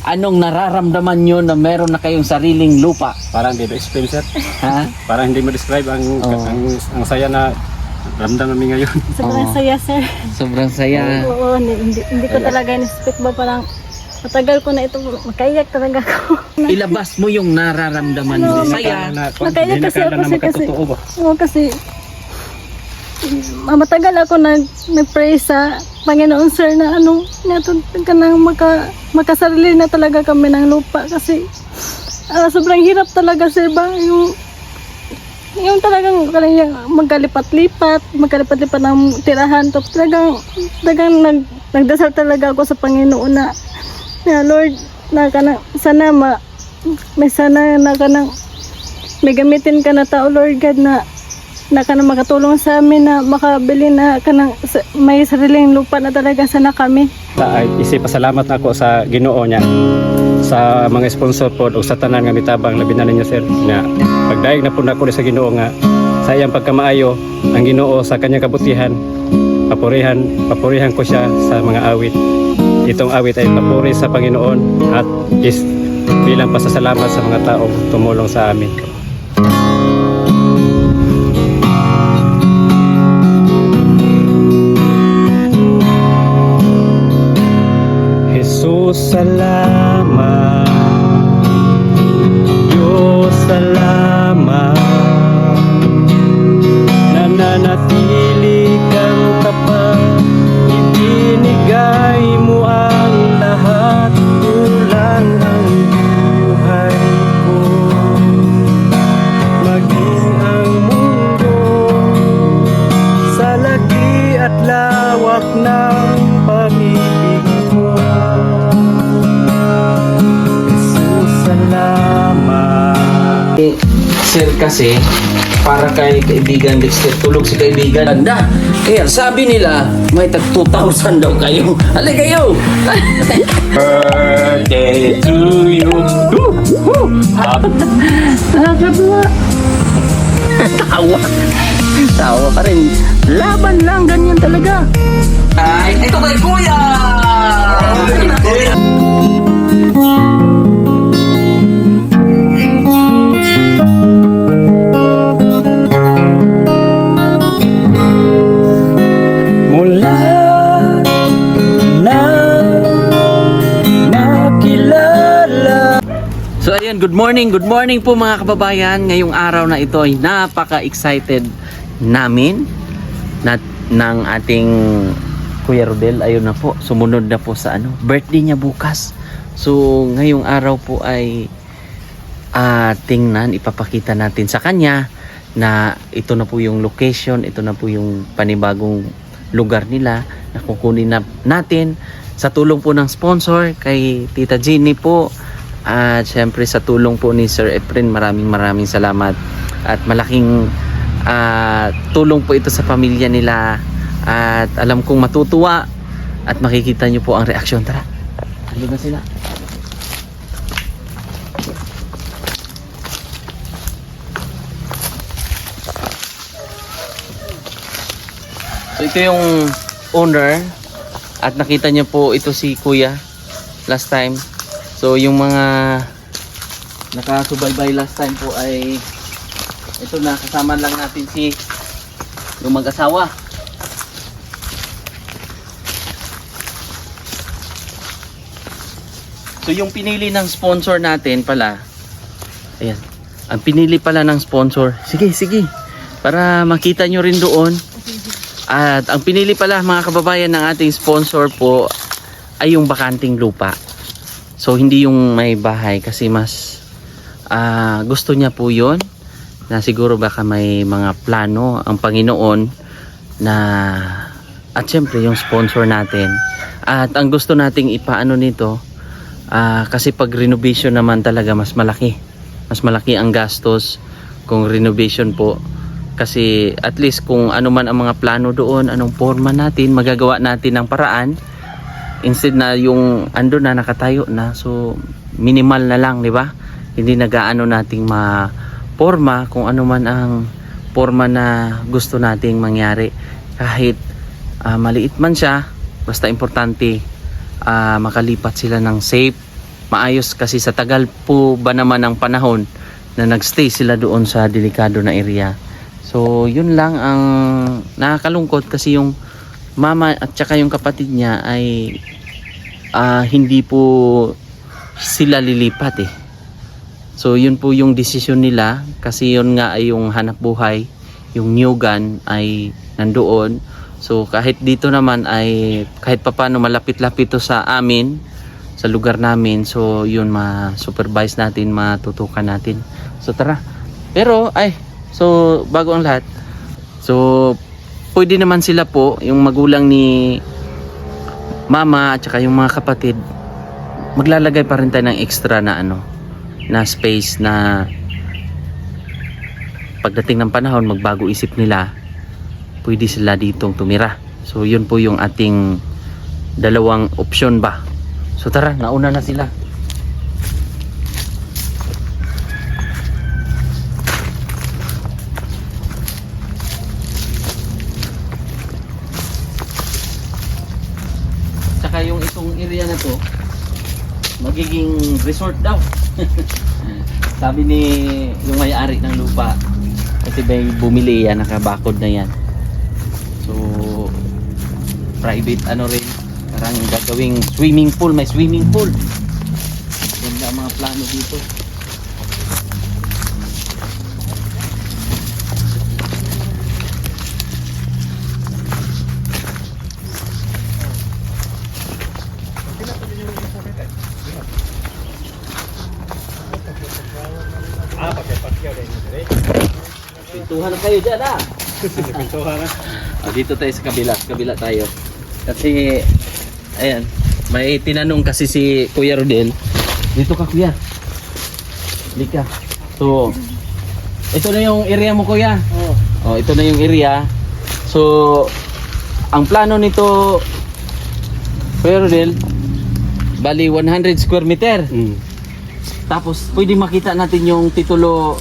Anong nararamdaman nyo na meron na kayong sariling lupa? Parang hindi ma-explain, sir. Ha? Parang hindi ma-describe ang saya na ramdam namin ngayon. Sobrang saya, sir. Sobrang saya. Oo, hindi ko talaga in-expect ba, parang matagal ko na ito, makaiyak talaga ako. Ilabas mo yung nararamdaman mo. Saya. Makaiyak kasi ako, sir, kasi, makatotoo ba? oo, kasi matagal ako nag-pray sa Panginoon, sir, na ka nang makasarili na talaga kami ng lupa kasi sobrang hirap talaga, sir, ba yung talagang magkalipat-lipat ng tirahan to. Talagang nagdasal talaga ako sa Panginoon na Lord, sana may gamitin ka na tao, Lord God, na makatulong sa amin na makabili na may sariling lupa na talaga sana kami. Pasalamat ako sa Ginoo niya, sa mga sponsor po o sa tanan nga mitabang labi na ninyo, sir, na pagdaig na po ko sa Ginoo nga sa iyang pagkamaayo ang Ginoo sa kanyang kabutihan. Papurihan ko siya sa mga awit. Itong awit ay papuri sa Panginoon at is bilang pasasalamat sa mga taong tumulong sa amin. Jesus, salamat. Diyos, salamat. Nananatili kang tapat. Ibinigay mo ang lahat. Kulang ang buhay ko. Maging ang mundo sa laki at lawak ng pag-ibig mo. Sir, kasi para kay kaibigan Dexter, tulog si kaibigan. Anda, kaya sabi nila may tag 2,000 daw kayo. Halika kayo. Birthday to you. Nakakatuwa. Tawa pa rin. Laban lang, ganyan talaga. Ay, ito kay Kuya. Mula na nakilala. So ayun, good morning po mga kababayan. Ngayong araw na ito ay napaka-excited namin ng ating Kuya Rodel. Ayun na po, sumunod na po sa birthday niya bukas. So ngayong araw po ay ipapakita natin sa kanya na ito na po yung location, ito na po yung panibagong lugar nila na kukunin natin sa tulong po ng sponsor kay Tita Jenny po. At syempre sa tulong po ni Sir Efren, maraming salamat at malaking tulong po ito sa pamilya nila at alam kong matutuwa at makikita nyo po ang reaksyon. Tara, ano ba sila? So ito yung owner at nakita nyo po ito si Kuya last time. So yung mga nakasubaybay last time po ay ito na, kasama lang natin yung mag-asawa. So yung pinili ng sponsor natin pala, ayan, ang pinili pala ng sponsor, sige para makita nyo rin doon. At ang pinili pala mga kababayan ng ating sponsor po ay yung bakanting lupa. So hindi yung may bahay kasi mas gusto niya po yun na siguro baka may mga plano ang Panginoon na at syempre yung sponsor natin. At ang gusto nating ipaano nito kasi pag renovation naman talaga mas malaki ang gastos kung renovation po. Kasi at least kung ano man ang mga plano doon, anong forma natin, magagawa natin ng paraan instead na yung ando na nakatayo na. So minimal na lang, di ba? Hindi nagaano nating ma-forma kung ano man ang forma na gusto nating mangyari. Kahit maliit man siya, basta importante makalipat sila ng safe maayos kasi sa tagal po ba naman ng panahon na nagstay sila doon sa delikado na area. So yun lang ang nakakalungkot kasi yung mama at saka yung kapatid niya ay hindi po sila lilipat eh. So yun po yung desisyon nila kasi yun nga ay yung hanap buhay, yung Newgan ay nandoon. So kahit dito naman ay kahit papano malapit-lapit to sa amin, sa lugar namin. So yun ma-supervise natin, matutukan natin. So tara. Pero so bago ang lahat. So pwede naman sila po, yung magulang ni mama at saka yung mga kapatid, maglalagay pa rin tayo ng extra na na space na pagdating ng panahon magbago isip nila, pwede sila ditong tumira. So yun po yung ating dalawang option ba. So tara, nauna na sila. Tsaka yung itong area na to magiging resort daw. Sabi ni yung may-ari ng lupa, kasi may bumili yan, nakabakod na yan. So private rin, parang gagawing swimming pool, may swimming pool. Ganda ang mga plano dito. Pintuhan na kayo dyan dito tayo sa kabila tayo. Kasi ayan, may tinanong kasi si Kuya Rodel. Dito ka kuya. Dito ka. So ito na yung area mo kuya. Oh, ito na yung area. So ang plano nito Kuya Rodel, bali 100 square meter. Tapos pwede makita natin yung titulo.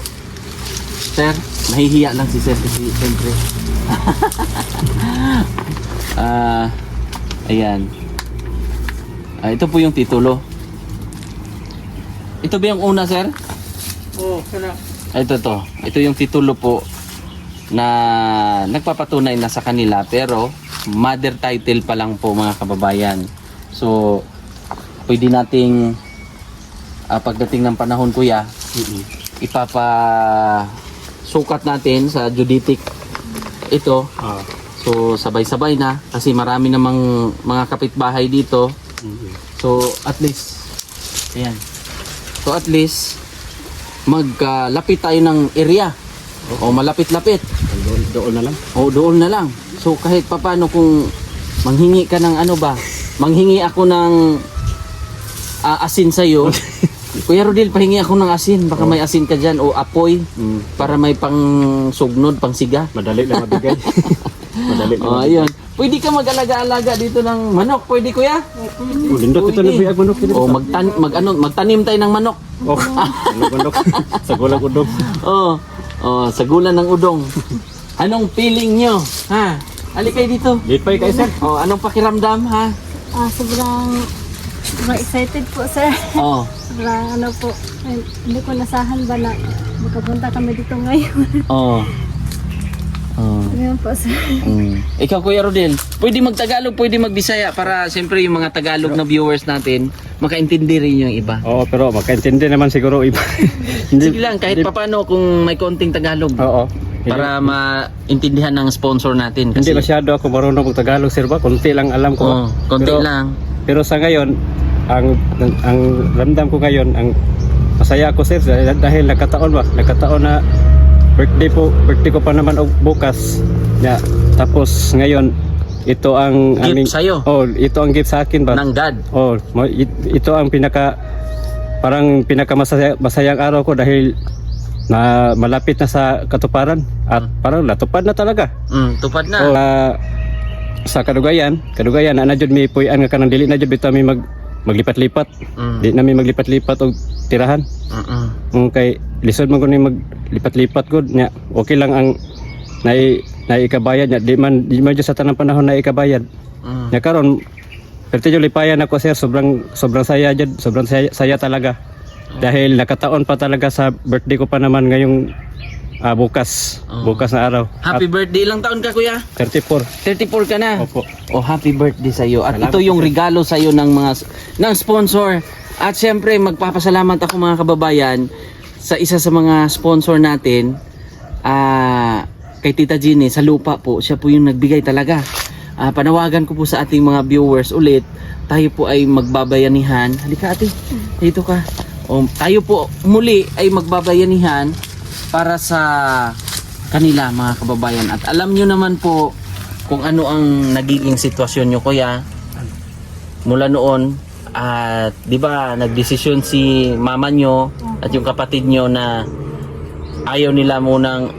Sir, nahihiya lang si Sir kasi siyempre. Ayan. Ito po yung titulo. Ito ba yung una, Sir? Oo, sana. Ito to. Ito yung titulo po na nagpapatunay na sa kanila pero mother title pa lang po mga kababayan. So, pwede nating pagdating ng panahon kuya, sukat natin sa Juditic ito. So sabay-sabay na kasi marami namang mga kapitbahay dito. So at least ayan. So at least maglapit tayo ng area. O malapit-lapit. Doon na lang. O doon na lang. So kahit papano kung manghingi ka ng manghingi ako ng asin sa'yo. Kuya Rodel, pahingi ako ng asin. Baka may asin ka dyan o apoy para may pang sugnod, pang siga. Madali lang mabigay. Madali lang. Ayun. Pwede ka mag-alaga-alaga dito ng manok. Pwede kuya? Lindot ito na biyag manok. Magtanim tayo ng manok. Manok. Sa gulang udong. Sa gulan ng udong. Anong feeling nyo? Ha? Halika kayo dito. Lipay kayo sir. Anong pakiramdam ha? Sobrang excited po, sir. Sobrang po, hindi ko nasahan ba na makapunta kami dito ngayon. Ngayon po, sir. Ikaw Kuya Rodel, pwede mag-Tagalog, pwede mag-Bisaya para siyempre yung mga Tagalog na viewers natin makaintindi rin yung iba. Oo, pero makaintindi naman siguro iba. Sige lang, kahit papano kung may konting Tagalog. Oo. Para maintindihan ng sponsor natin. Kasi Hindi masyado ako marunong mag-Tagalog sir ba? Konti lang alam ko. Konti lang. Pero sa ngayon, ang ramdam ko ngayon, ang masaya ako sir dahil nagkataon na birthday ko pa naman bukas. Tapos ngayon ito ang gift sa'yo? Ito ang gift sa akin ba? Ng God? Ito ang parang masayang araw ko dahil na malapit na sa katuparan at parang natupad na talaga. Tupad na. Sa Kadugayan na jud mi puy-an nga kanang dili na jud bitaw mi maglipat-lipat. Di na mi maglipat-lipat og tirahan. Kay lisod man ko ni maglipat-lipat gud nya. Okay lang ang naikabayad nya. Di man jud sa tanang panahon naikabayad. Nya karon Pero yung lipayan ako sir, sobrang saya dyan, sobrang saya talaga. Dahil nakataon pa talaga sa birthday ko pa naman ngayong bukas na araw. Happy birthday. Ilang taon ka, kuya? 34. 34 ka na? Opo. Oh, happy birthday sa iyo. At Salamat ito yung po, sir. regalo sa iyo ng sponsor. At syempre, magpapasalamat ako mga kababayan sa isa sa mga sponsor natin, kay Tita Jeannie sa lupa po. Siya po yung nagbigay talaga. Panawagan ko po sa ating mga viewers ulit. Tayo po ay magbabayanihan. Halika ate, dito ka. Tayo po muli ay magbabayanihan para sa kanila mga kababayan. At alam nyo naman po kung ano ang nagiging sitwasyon nyo, kuya, mula noon. At di ba nagdesisyon si mama nyo at yung kapatid nyo na ayaw nila munang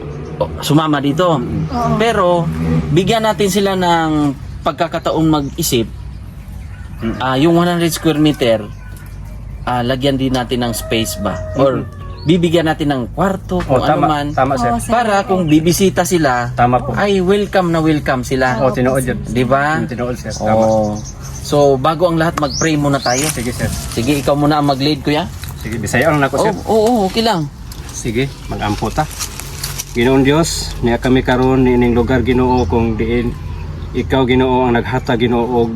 sumama dito. Pero bigyan natin sila ng pagkakataon mag-isip. Yung 100 square meter, lagyan din natin ng space ba? Or bibigyan natin ng kwarto kung ano man. Tama sir. Para kung bibisita sila, Tama po. ay welcome na welcome sila. Tinuod yun. Di ba? Tinuod sir. Tama. Oh. So, bago ang lahat, mag-pray muna tayo. Sige sir. Sige, ikaw muna ang mag-lead, kuya. Sige, bisaya lang ako sir. Oo, okay lang. Sige, mag-ampo ta. Ginoong Dios, niya kami karon niining lugar Ginoo kung diin ikaw Ginoo ang naghata Ginoo og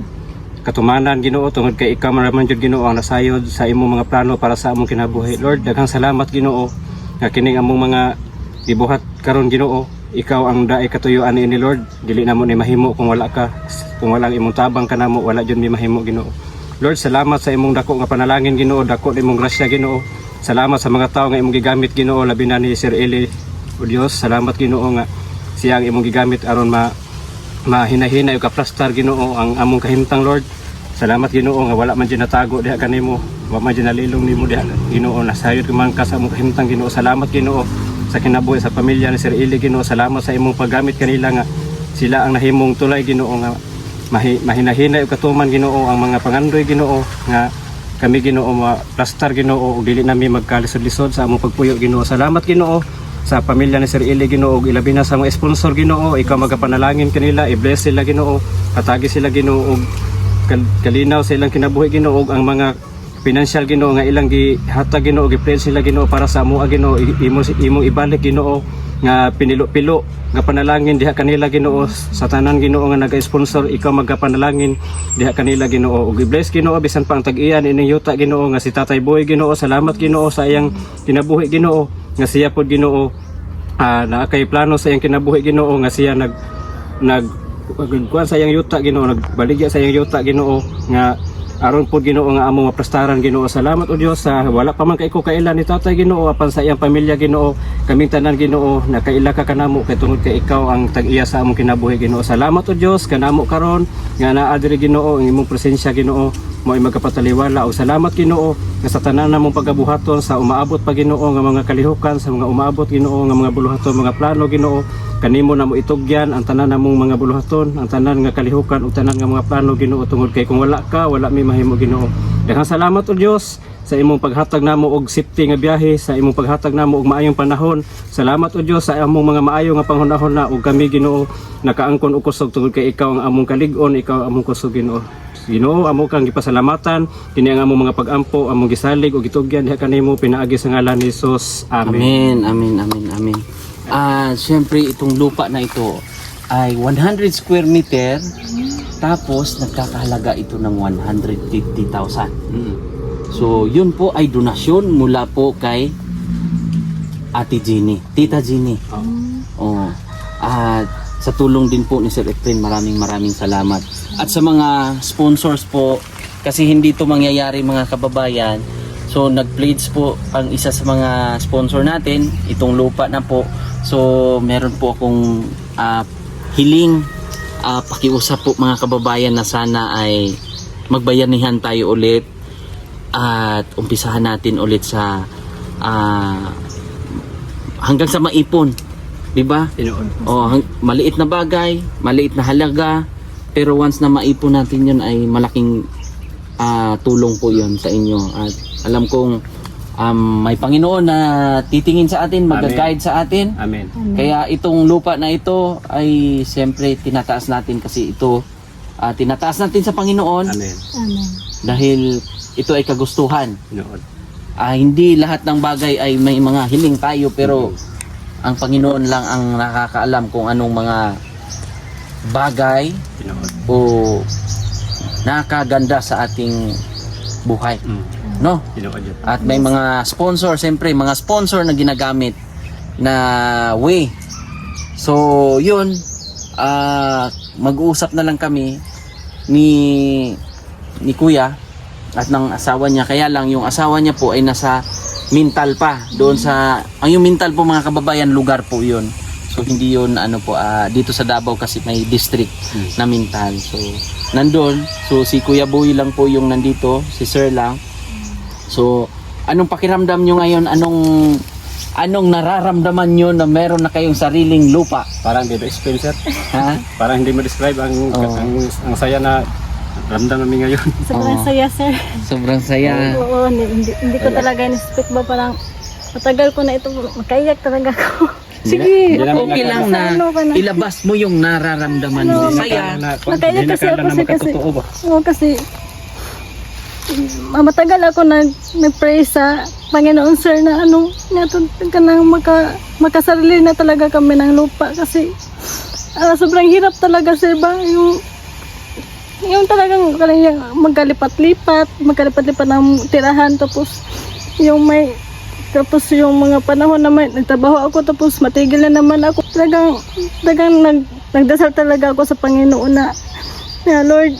katumanan Ginoo tungod kay ikaw man jud Ginoo ang nasayod sa imong mga plano para sa among kinabuhi. Lord, daghang salamat Ginoo nga kining among mga gibuhat karon Ginoo. Ikaw ang daay katuyuan ni Lord. Dili namo ni mahimo kung wala ka. Kung walang imong tabang kanamo, wala jud mi mahimo Ginoo. Lord, salamat sa imong dako nga panalangin Ginoo, dako imong grasya Ginoo. Salamat sa mga tao nga imong gigamit Ginoo, labi na ni Sir Eli. O Dios, salamat Ginoo nga siya ang imong gigamit aron mahinahinay o kaplastar Ginoo ang among kahimtang Lord. Salamat Ginoo nga wala man dyan natago diha kanimo, wala man dyan nalilong nimo diha Ginoo, nasayod man ka sa among kahimtang Ginoo. Salamat Ginoo sa kinabuhi sa pamilya ni Sir Eli Ginoo. Salamat sa imong paggamit kanila nga sila ang nahimong tulay Ginoo nga mahinahinay o katuman Ginoo ang mga pangandoy Ginoo nga kami Ginoo maplastar Ginoo ug dili nami magkalisod-lisod sa among pagpuyo Ginoo. Salamat Ginoo sa pamilya ni Sir Eli Ginoo ug ilabi na sa mga sponsor Ginoo. Ikaw magapanalangin kanila, i-bless sila Ginoo, hatagi sila Ginoo ug kalinaw sa ilang kinabuhi Ginoo ug ang mga financial Ginoo nga ilang gihatag Ginoo, gi-pledge sila Ginoo para sa amoa Ginoo, imong ibalik Ginoo nga pinilo-pilo nga panalangin diha kanila Ginoo sa tanan Ginoo nga naga-sponsor. Ikaw magapanalangin diha kanila Ginoo ug i-bless Ginoo bisan pa ang tag-iyan ining yuta Ginoo nga si Tatay Boy Ginoo. Salamat Ginoo sa iyang kinabuhi Ginoo nga siya pod Ginoo na kay plano sa iyang kinabuhi Ginoo nga siya kuan sa iyang yuta Ginoo, nagbaligya sa iyang yuta Ginoo nga aron pod Ginoo nga among maplastaran Ginoo. Salamat o Dios sa wala pa man kay ko kailan ni Tatay Ginoo apan sa iyang pamilya Ginoo, kaming tanan Ginoo nakaila ka kanamo kay tungod kay ikaw ang tag-iya sa among kinabuhi Ginoo. Salamat o Dios kanamo karon nga naa diri Ginoo ang imong presensya Ginoo mo ay magkapataliwala. O salamat Ginoo nga sa tanan namong pagabuhaton sa umaabot pa Ginoo nga mga kalihukan, sa mga umaabot Ginoo nga mga buluhaton, mga plano Ginoo kanimo namo itugyan ang tanan namong mga buluhaton, ang tanan nga kalihukan ug tanan nga mga plano Ginoo tungod kay kung wala ka wala mi mahimo Ginoo. Daghang salamat o Dios sa imong paghatag namo og safety nga biyahe, sa imong paghatag namo og maayong panahon. Salamat o Dios sa among mga maayo nga panghunahon na ug kami Ginoo nakaangkon og kusog tungod kay ikaw ang among kalig-on, ikaw ang among kusog Ginoo. Ginoo, amo kang gipasalamatan kini ang among mga pag-ampo, among gisalig o gitugyan diha kanimo pinaagi sa ngalan ni Jesus. Amen. Amen. Siyempre itong lupa na ito ay 100 square meter, tapos nagkakahalaga ito ng 150,000. So yun po ay donasyon mula po kay Ate Jeannie, Tita Jeannie. At sa tulong din po ni Sir Efren, maraming salamat. At sa mga sponsors po, kasi hindi to mangyayari mga kababayan, so nag-pledge po ang isa sa mga sponsor natin, itong lupa na po. So meron po akong hiling, pakiusap po mga kababayan na sana ay magbayanihan tayo ulit at umpisahan natin ulit sa hanggang sa maipon. Diba? Maliit na bagay, maliit na halaga, pero once na maipon natin yun ay malaking tulong po yun sa inyo. At alam kong may Panginoon na titingin sa atin, mag-guide sa atin. Amen. Kaya itong lupa na ito ay siyempre tinataas natin kasi ito tinataas natin sa Panginoon Amen. Amen. dahil ito ay kagustuhan. Ginoon. Hindi lahat ng bagay ay may mga hiling tayo, pero ang Panginoon lang ang nakakaalam kung anong mga bagay Ginoon. o nakaganda sa ating buhay, no? Ginoon yun. At may mga sponsor, siyempre mga sponsor na ginagamit na way. So yun, mag-uusap na lang kami ni Kuya at ng asawa niya. Kaya lang yung asawa niya po ay nasa Mintal pa, doon sa yung Mintal po mga kababayan, lugar po yun. So hindi yun dito sa Davao kasi may district na Mintal. So nandun, so si Kuya Boy lang po yung nandito, si Sir lang. So anong pakiramdam nyo ngayon? Anong nararamdaman nyo na meron na kayong sariling lupa? Parang hindi ma-explain, sir. Ha? Parang hindi ma-describe ang saya na ramdam namin ngayon. Sobrang Oo. saya, sir. Sobrang saya. Oo, hindi ko talaga in-expect ba, parang matagal ko na ito, makaiyak talaga ako. Sige, Hindi na- okay lang na Ano ka na? ilabas mo yung nararamdaman mo. Saya. Nakaiyak kasi ako, sir, kasi, Totoo ba? oo, kasi matagal ako nag-pray sa Panginoon, sir, na makasarili na talaga kami ng lupa kasi sobrang hirap talaga, sir, ba yung talagang magkalipat-lipat ng tirahan, tapos yung mga panahon na may nagtrabaho ako, tapos matigil na naman ako. Talagang nagdasal talaga ako sa Panginoon na Lord,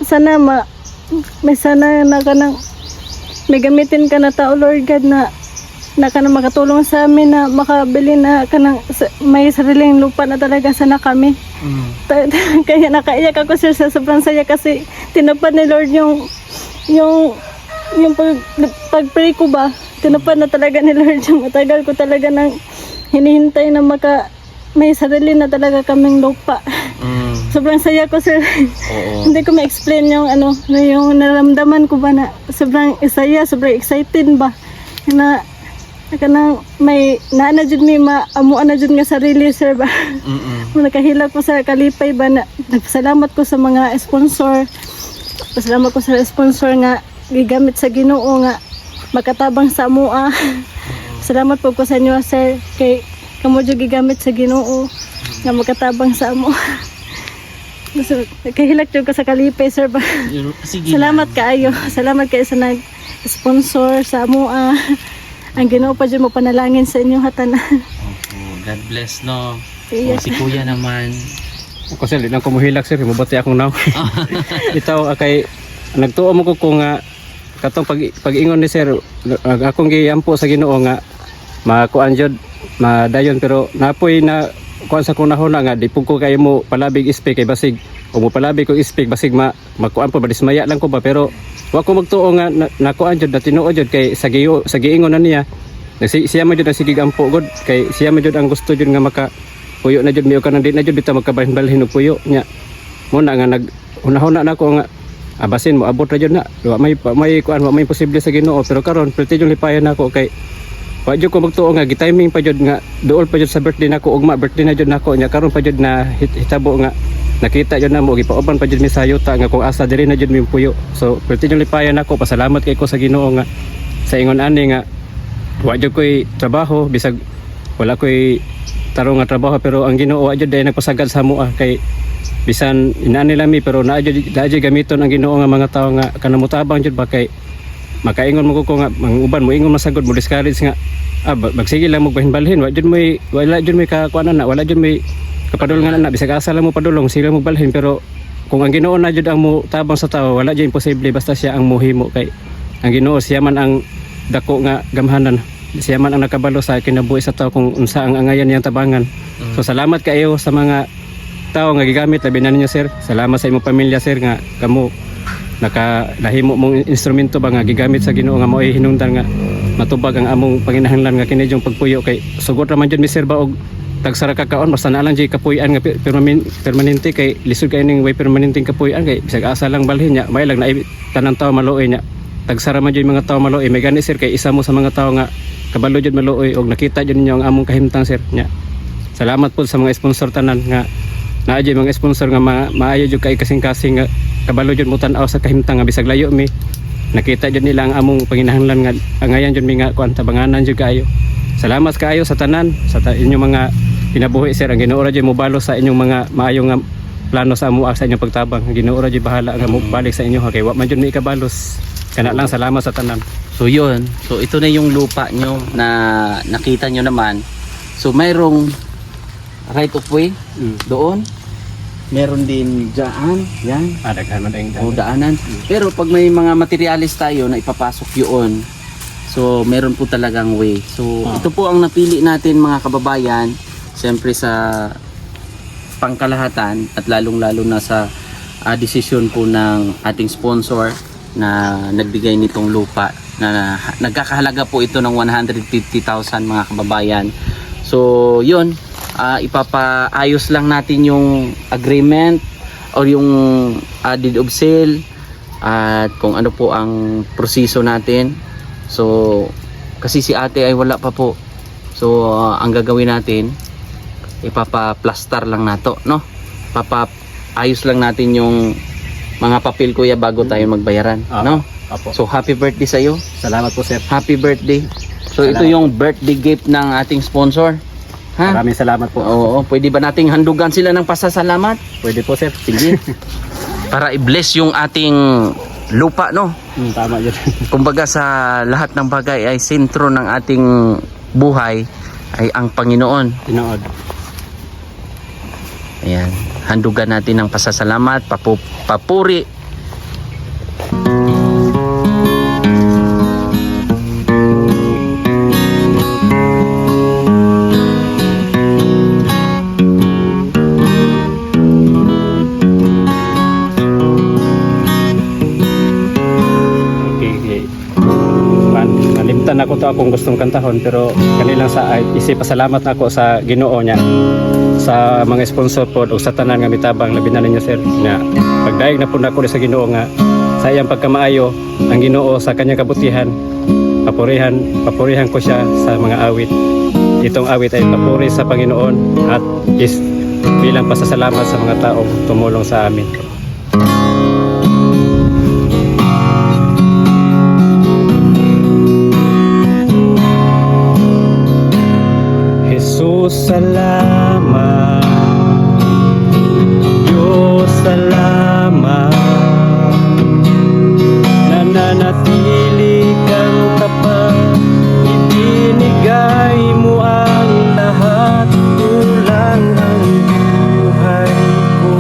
sana may gamitin ka na tao, Lord God, na makatulong sa amin na makabili na may sariling lupa na talaga sana kami. Kaya nakaiyak ako, sir, sa sobrang saya kasi tinupad ni Lord yung pag-pray ko ba, tinupad na talaga ni Lord yung matagal ko talaga nang hinihintay na may sarili na talaga kaming lupa. Sobrang saya ko, sir. Oo. Hindi ko ma-explain yung yung naramdaman ko ba na sobrang saya, sobrang excited ba na may naana jud mi maamuan na jud nga sarili, sir, ba. Nakahila ko sa kalipay ba na nagpasalamat ko sa mga sponsor. Pasalamat ko sa sponsor nga gigamit sa Ginoo nga makatabang sa amoa. Salamat po ko sa inyo, sir, kay kamo jud gigamit sa Ginoo nga makatabang sa amoa. Nakahilak jud ko sa kalipay, sir, ba. Sige. Salamat kaayo. Salamat kayo sa nag-sponsor sa amoa. Ang Ginoo pa dyan mo panalangin sa inyong hatanan. God bless, no? Yes. Si Kuya naman. Ako, sir, di lang ko muhilak, sir. Mabati akong now. Ito, kay nagtuo mo ko kung katong pag-ingon ni sir, akong giyampo sa Ginoo nga makuan jud, madayon, pero napoy na kuan sa kunahon nga di pug ko kayo mo palabig ispik kay basig o mo palabig ko ispik basig makuan pa dismaya lang ko ba, pero wa ko magtuo nga nakuan jud na tinuod jud kay sa giingon na niya siya man jud ang sigig ampo god kay siya man jud ang gusto jud nga maka puyo na jud miyo kanang di na jud bitaw magkabalhin-balhin og puyo nya mo na nga nag hunahuna na ko nga abasin mo abot ra jud na wa may kuan wa may posible sa Ginoo, pero karon pwede jud lipayan nako kay wa jud ko magtuo nga gitiming pa jud nga duol pa jud sa birthday nako ugma birthday na jud nako nya karon pa jud na hitabo nga nakita jud namo gipauban pa jud mi sa yuta nga kung asa diri na jud mi puyo. So pwede jud lipayan nako, pasalamat kay ko sa Ginoo nga sa ingon ani nga wa jud koy trabaho bisag wala koy tarong nga trabaho, pero ang Ginoo wa jud day nagpasagad sa amoa kay bisan inani lami pero naa jud gamiton ang Ginoo nga mga tawo nga kanamutabang jud ba kay makaingon mo ko nga manguban mo ingon masagod mo discourage nga magsige lang mo balhin wala jud may kakuanan na wala jud may kapadulngan na bisag asa lang mo padulong sila mo balhin, pero kung ang Ginoo na jud ang mo tabang sa tawo wala jud imposible basta siya ang muhimo kay ang Ginoo siya man ang dako nga gamhanan, siya man ang nakabalo sa kinabuhi sa tawo kung unsa ang angayan niyang tabangan. So salamat kayo sa mga tao nga gigamit labi na ninyo, sir. Salamat sa imong pamilya, sir, nga kamo nakalahimo mong instrumento ba nga gigamit sa Ginoo nga mo'y hinungdan nga matubag ang among panginahanglan nga kini yung pagpuyo kay sugot ra man jud mi, sir, ba og tagsara ka kaon basta na lang jay kapuy-an nga permanente kay lisod kay ning way permanenteng kapuy-an kay bisag asa lang balhin nya may lang na tanang tawo maluoy nya tagsara man jud mga tawo maluoy. May gani, sir, kay isa mo sa mga tawo nga kabalo jud maluoy og nakita jud ninyo ang among kahimtang, sir, nya salamat po sa mga sponsor tanan nga naa jud mga sponsor nga maayo jud kay kasing-kasing nga kabalo jud mo tan-aw sa kahimtang nga bisag layo mi. Nakita jud nila ang among panginahanglan nga angayan jud mi nga kuan tabanganan jud kaayo. Salamat kaayo sa tanan sa inyong mga kinabuhi sir. Ang Ginoo ra jud mo balo sa inyong mga maayo nga plano sa amo sa inyong pagtabang. Ang Ginoo ra jud bahala nga mo balik sa inyo ha kay wa man jud mi ikabalos. Kana lang salamat sa tanan. So yun, so ito na yung lupa nyo na nakita nyo naman. So mayroong right of way doon. Meron din dyan, yan. Daghan man dayong O daanan. Pero pag may mga materialis tayo na ipapasok yun, so meron po talagang way. So ito po ang napili natin mga kababayan. Siyempre sa pangkalahatan at lalong-lalo na sa desisyon po ng ating sponsor na nagbigay nitong lupa na nagkakahalaga po ito ng 150,000 mga kababayan. So yun, ipapaayos lang natin yung agreement or yung deed of sale at kung ano po ang proseso natin. So kasi si ate ay wala pa po. So ang gagawin natin, ipapa-plaster lang nato, no? Ayos lang natin yung mga papel kuya bago tayo magbayaran, no? Apo. So happy birthday sa iyo. Salamat po sir. Happy birthday. So ito Salamat. yung birthday gift ng ating sponsor. Ha? Maraming salamat po. Oo, pwede ba nating handugan sila ng pasasalamat? Pwede po sir. Sige. Para i-bless yung ating lupa, no? Tama yun. Kumbaga sa lahat ng bagay ay sentro ng ating buhay ay ang Panginoon. Tinood. Ayan. Handugan natin ng pasasalamat, papuri. Nalimtan ako to akong gustong kantahon pero kanilang sa isip pasalamat ako sa Ginoo niya sa mga sponsor po o sa tanan nga mitabang labi na ninyo sir na pagdaig na po na ako sa Ginoo nga sa iyang pagkamaayo ang Ginoo sa kanyang kabutihan papurihan ko siya sa mga awit. Itong awit ay papuri sa Panginoon at is bilang pasasalamat sa mga taong tumulong sa amin. Jesus, salamat. Diyos, salamat. Nananatili kang tapat. Ibinigay mo ang lahat. Kulang ang buhay ko.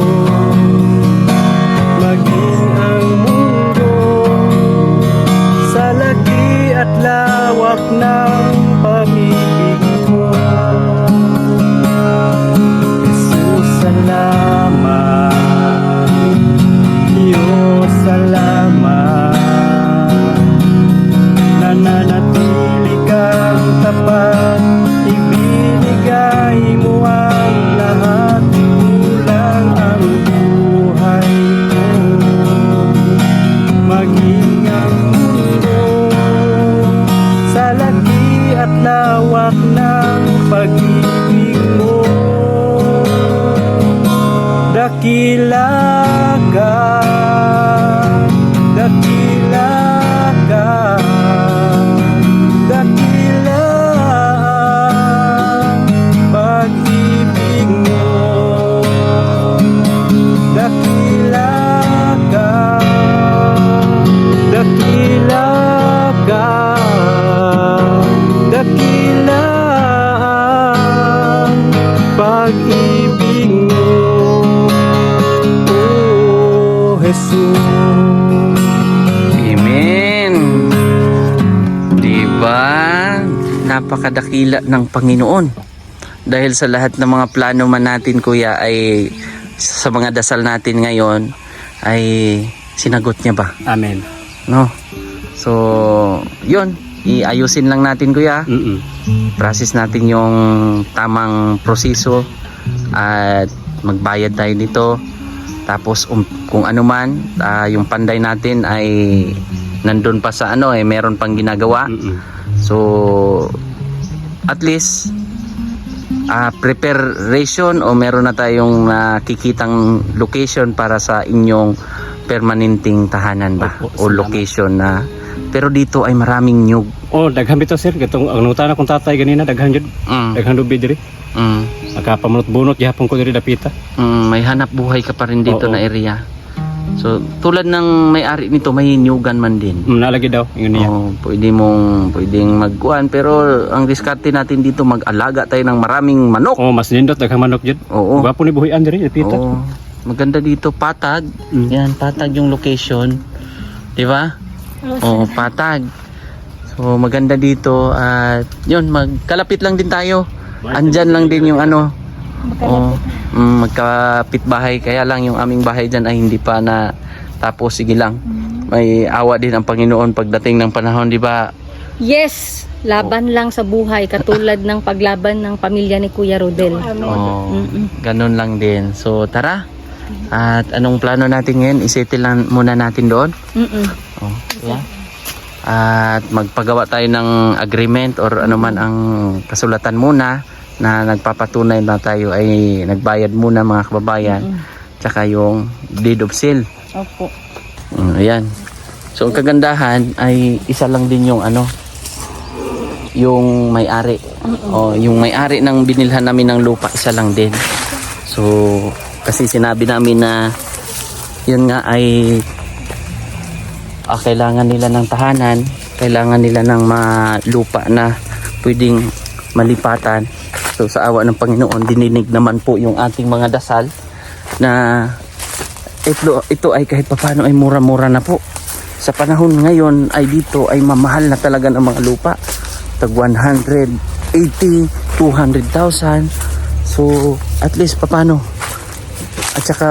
Maging ang mundo sa laki at lawak ng pag-ibig mo. Jesus, salamat. Diyos, salamat. Nananatili kang tapat. Ibinigay mo ang lahat. Kulang ang buhay ko. Maging ang mundo sa laki at lawak ng pag-ibig mo. Dakila ka, dakila ka, dakila ang pag-ibig mo. Dakila ka, dakila ka, dakila ang pag-ibig mo. Oh, Jesus. Amen. Diba? Napakadakila ng Panginoon. Dahil sa lahat ng mga plano man natin kuya ay sa mga dasal natin ngayon ay sinagot niya ba? Amen. No? So, yun. Iayusin lang natin kuya. Process natin yung tamang proseso at magbayad tayo nito. Tapos kung ano man, yung panday natin ay nandun pa sa ano meron pang ginagawa. So at least preparation o meron na tayong nakikitang location para sa inyong permanenteng tahanan ba? Opo, O salamat. location na. Pero dito ay maraming nyug. Oh, daghan bitaw sir, katong ang nutana kong tatay ganina daghan jud. Mm, Daghan lubi diri. mm, Nakapamunot-bunot gihapon ko diri dapita. may hanap buhay ka pa rin dito Oo. na area. So, tulad ng may-ari nito, may nyugan man din. Nalagi daw ingon niya. Oh, pwedeng magkuhan, pero ang diskarte natin dito, mag-alaga tayo ng maraming manok. Oh, mas nindot daghang manok jud. Oo. Gwapo ni buhian diri dapita. Oo. Maganda dito, patag. Mm. Yan, patag yung location. 'Di ba? Oo, patag. So, maganda dito at yun, magkalapit lang din tayo. Andyan lang din yung ano. Oo. Magkapit bahay, kaya lang yung aming bahay dyan ay hindi pa na tapos. Sige lang. May awa din ang Panginoon pagdating ng panahon, 'di ba? Yes, laban lang sa buhay katulad ng paglaban ng pamilya ni Kuya Rodel. Oh, ganun lang din. So, tara. At anong plano natin ngayon? Isettle lang muna natin doon. Oh, yeah. At magpagawa tayo ng agreement or ano man ang kasulatan muna na nagpapatunay na tayo ay nagbayad muna, mga kababayan. Tsaka yung deed of sale. Opo. Ayan. So, ang kagandahan ay isa lang din yung ano, yung may-ari. Yung may-ari ng binilhan namin ng lupa, isa lang din. So, kasi sinabi namin na yun nga ay kailangan nila ng tahanan, kailangan nila ng lupa na pwedeng malipatan. So, sa awa ng Panginoon, dininig naman po yung ating mga dasal na ito ay kahit papaano ay mura-mura na po. Sa panahon ngayon ay dito ay mamahal na talaga ng mga lupa. Tag 180, 200,000. So, at least papaano. At saka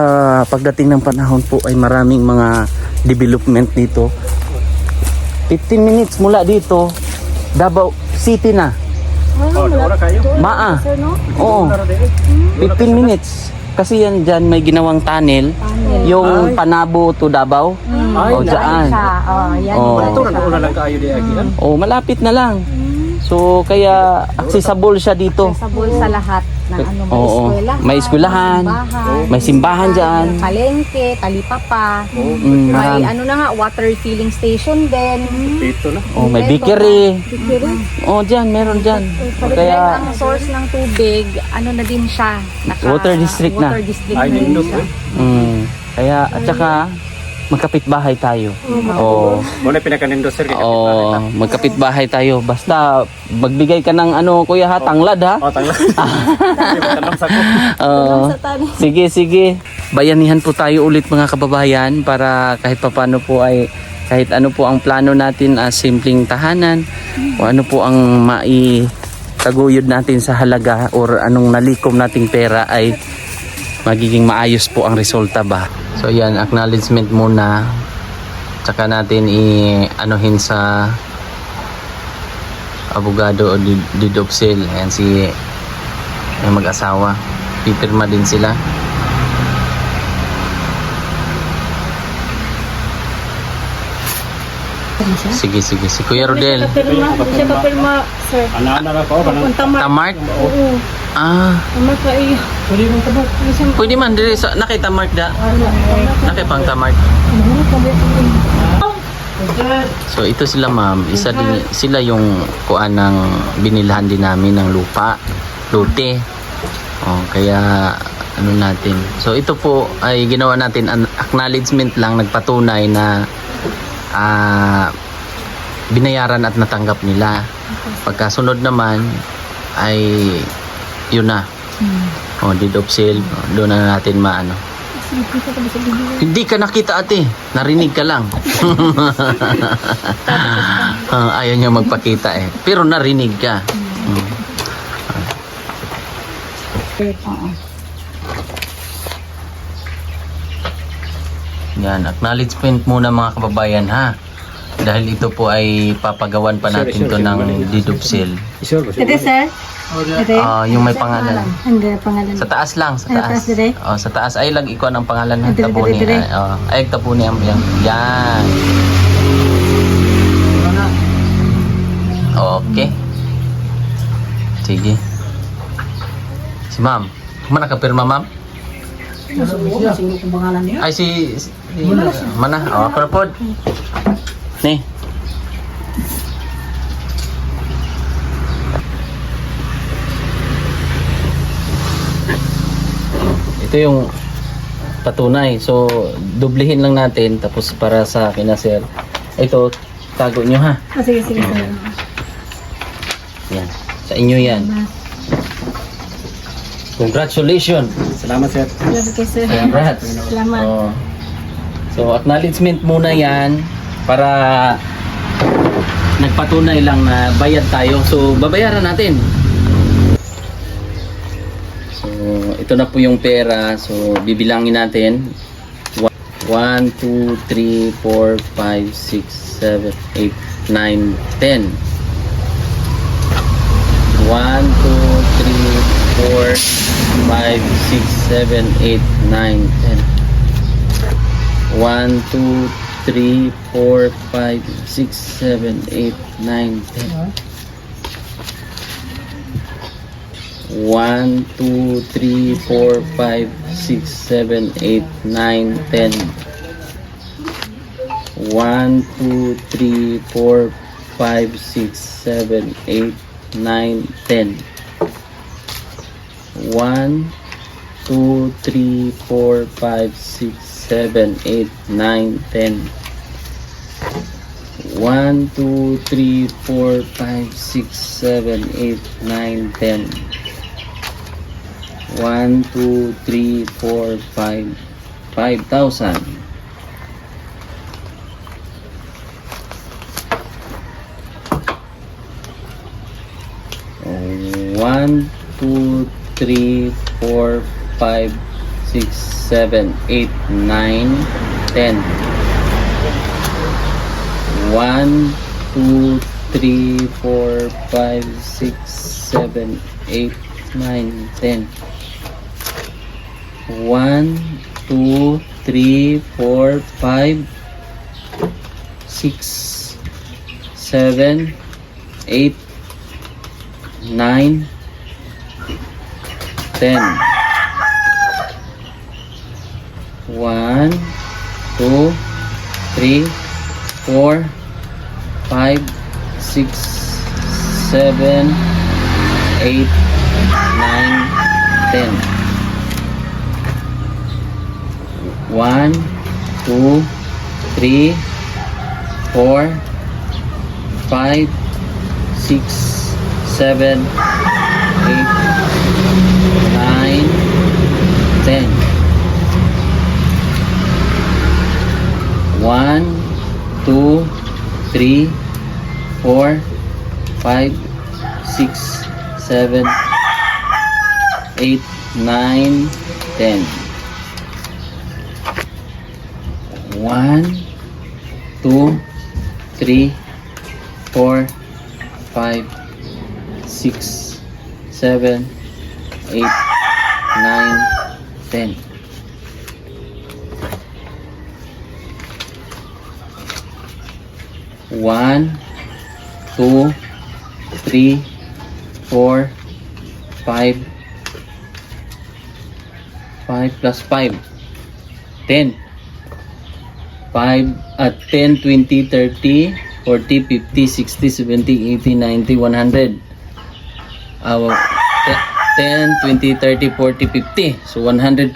pagdating ng panahon po ay maraming mga development dito. 15 minutes mula dito, Davao City na. Oh, ora kayo. Maa. Oo. 15 minutes. Kasi yan dyan may ginawang tunnel. Yung Panabo to Davao. O dyan. Yan. Oh. Ito na lang kayo di agian. Oh, malapit na lang. So kaya accessible siya dito. Sabol sa lahat ng ano, may Oo. eskwelahan, May eskwelahan, simbahan, may simbahan dyan. palengke, talipapa, Mm, may marami. ano na nga, water filling station din. Dito na. Oh, may bakery. Oh, dyan, meron dyan. Then Kaya ang source ng tubig, ano na din siya, Water district na. Water district Ay, na din nindot siya. kaya at saka magkapit-bahay tayo. Oh. Muna pinakanindo sir kay Oh, magkapit-bahay tayo. Basta magbigay ka ng ano, kuya ha, tanglad ha. Oh, tangla. Tanong sa ko. Sige, sige. Bayanihan po tayo ulit, mga kababayan, para kahit papano po ay kahit ano po ang plano natin as simpleng tahanan o ano po ang maitaguyod natin sa halaga or anong nalikom nating pera ay magiging maayos po ang resulta ba. So yan, acknowledgement muna. Tsaka natin i-anuhin sa abogado o deed of sale. Ayan si yung mag-asawa. Pipirma din sila. Sige, sige. Si Kuya Rodel. Siya kapirma, sir. Ana-ana ra ko kanang Tamark? Oo. Ah, Tamark ka iya. pwede man. Dili, nakita Mark da. Nakipang Tamark. So ito sila ma'am, isa din sila yung kuan ng binilhan din namin ng lupa, lote. Oh, kaya ano natin. So ito po ay ginawa natin an acknowledgement lang, nagpatunay na binayaran at natanggap nila. Pagkasunod naman ay yun na. Oh, deed of sale, doon na natin maano. Hindi ka nakita ate, narinig ka lang. Ayaw niya magpakita eh. Pero narinig ka. Yan, acknowledgement muna mga kababayan ha. Dahil ito po ay papagawan pa natin to ng deed of sale. Sure ba? Ito, sir? Ito? Yung may pangalan. Hindi, pangalan. Sa taas lang, sa Ay, taas. taas dire? Oh, sa taas ay lag ikaw ng pangalan ng Dire, tabuni. dire, dire. Ay tabuni ang yang. Yan. Okay. Sige. Si ma'am. Mana ka pirma, ma'am? Ay, mana? Oh, ako na po. Ni. Ito yung patunay. So, dublihin lang natin. Tapos para sa akin na sir. Ito, tago nyo ha. Sige, sir. Yan. Sa inyo yan. Congratulations. Salamat sir. Salamat kay sir. Congrats. Salamat. Oh. So, acknowledgement muna yan para nagpatunay lang na bayad tayo. So, babayaran natin. So, ito na po yung pera. So, bibilangin natin. 1, 2, 3, 4, 5, 6, 7, 8, 9, 10. 1, 2, 3, 4, 5, 6, 7, 8, 9, 10. 1, 2, 3, 4, 5, 6, 7, 8, 9, 10. 1, 2, 3, 4, 5, 6, 7, 8, 9, 10. 1, 2, 3, 4, 5, 6, 7, 8, 9, 10. 1, 2, 3, 4, 5, 6, 7, 8, 9, 10. 1, 2, 3, 4, 5, 6, 7, 8, 9, 10. 1, 2, 3, 4, 5, 5,000. 1, 2, 3, 4, 5, 6, 7, 8, 9, 10. 1, 2, 3, 4, 5, 6, 7, 8, 9, 10. 1, 2, 3, 4, 5, 6, 7, 8, 9, 10. 1, 2, 3, 4, 5, 6, 7, 8, 9, 10. 1, 2, 3, 4, 5, 6, 7, 8, 9, 10. 1, 2, 3, 4, 5, 6, 7, 8, 9, 10. 1, 2, 3, 4, 5, 6, 7, 8, 9, 10. 1, 2, 3, 4, 5, 5 plus 5, 10. 5 at 10, 20, 30, 40, 50, 60, 70, 80, 90, 100. 10, 20, 30, 40, 50. So 150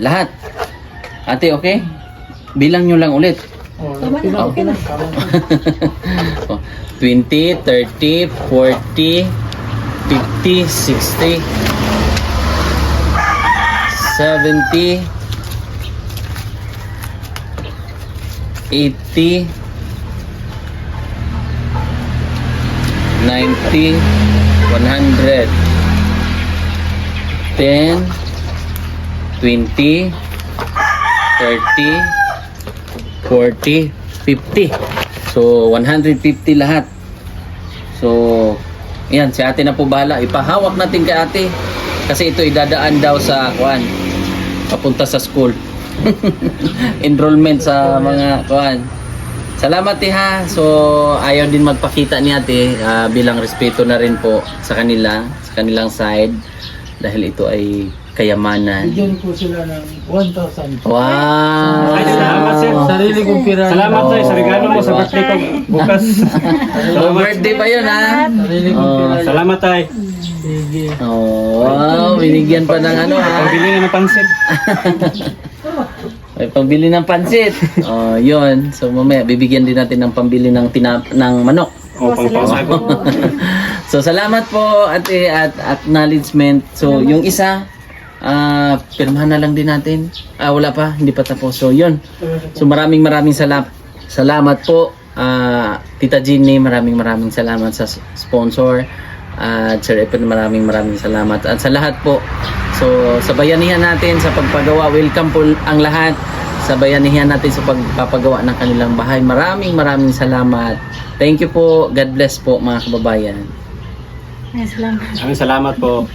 lahat. Ate, okay? Bilang nyo lang ulit. Okay na. 20, 30, 40, 50, 60, 70, 80, 90, 100, 10, 20, 30, 40, 50. So 150 lahat. So yan, si ate na po bahala. Ipahawak natin kay ate kasi ito idadaan daw sa kuan papunta sa school. Enrollment sa mga kuan. Salamat ha. So ayaw din magpakita ni ate bilang respeto na rin po sa kanila, sa kanilang side. dahil ito ay kayamanan. Bigyan ko sila ng 1,000. Wow! Ay, salamat, sir. Sarili kong pira. Salamat tayo sa regalo mo sa birthday ko bukas. Oh, birthday pa yun, ha? Sarili kong pira. Salamat tayo. Sige. Oh, wow, binigyan pa ng ano, ha? Pambili na ng pansit. May pambili ng pansit. Oh, yun. So mamaya bibigyan din natin ng pambili ng ng manok. O, pangpasago. So salamat po ate at acknowledgement. So yung isa pirmahan na lang din natin. Wala pa, hindi pa tapos. So yun. So maraming salamat po. Tita Ginny, maraming salamat sa sponsor. At Sir Epon, maraming salamat. At sa lahat po. So sa bayanihan natin sa pagpagawa, welcome po ang lahat sa bayanihan natin sa pagpapagawa ng kanilang bahay. Maraming salamat. Thank you po. God bless po mga kababayan. Ay, salamat. Maraming salamat po.